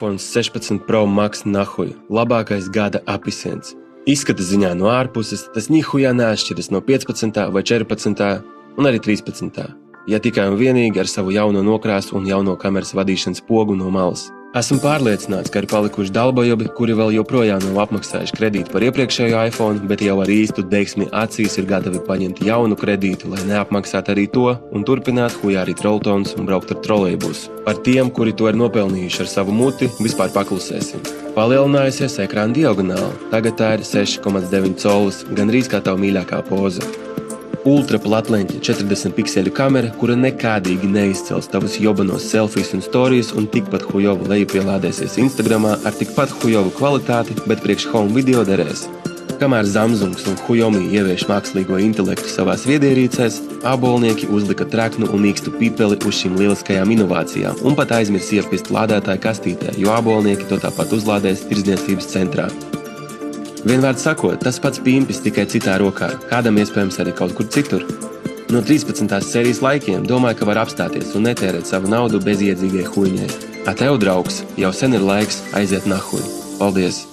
iPhone 16 Pro Max nahuj, labākais gada apisiens. Izskata ziņā no ārpuses tas nihujā neatšķiras no 15. vai 14. un arī 13. Ja tikai un vienīgi ar savu jauno nokrāsu un jauno kameras vadīšanas pogu no malas. Esmu pārliecināts, ka ir palikuši dalbojobi, kuri vēl joprojām nav apmaksājuši kredītu par iepriekšējo iPhone, bet jau ar īstu deksmi acīs ir gatavi paņemt jaunu kredītu, lai neapmaksātu arī to un turpināt hujārīt roltons un braukt ar trolejbusu. Par tiem, kuri to ir nopelnījuši ar savu muti, vispār paklusēsim. Palielinājusies ekrāna diagonāli, tagad tā ir 6,9 colis, gandrīz kā tava mīļākā poza. Ultra platleņķa 40 piksēļu kamera, kura nekādīgi neizcels tavus jobanos selfijas un storijas un tikpat hujovu lejupielādēsies Instagramā ar tikpat hujovu kvalitāti, bet priekš home video derēs. Kamēr Samsungs un Xiaomi ievieš mākslīgo intelektu savās viedierīcēs, ābolnieki uzlika traknu un mīkstu pipeli uz šīm lieliskajām inovācijām un pat aizmirs iepist lādētāju kastītē, jo ābolnieki to tāpat uzlādēs tirdzniecības centrā. Vienvārds sakot, tas pats pimpis tikai citā rokā, kādam iespējams arī kaut kur citur. No 13. sērijas laikiem domāju, ka var apstāties un netērēt savu naudu bezjēdzīgai huiņai. A tev, draugs, jau sen ir laiks aiziet nahuj. Paldies!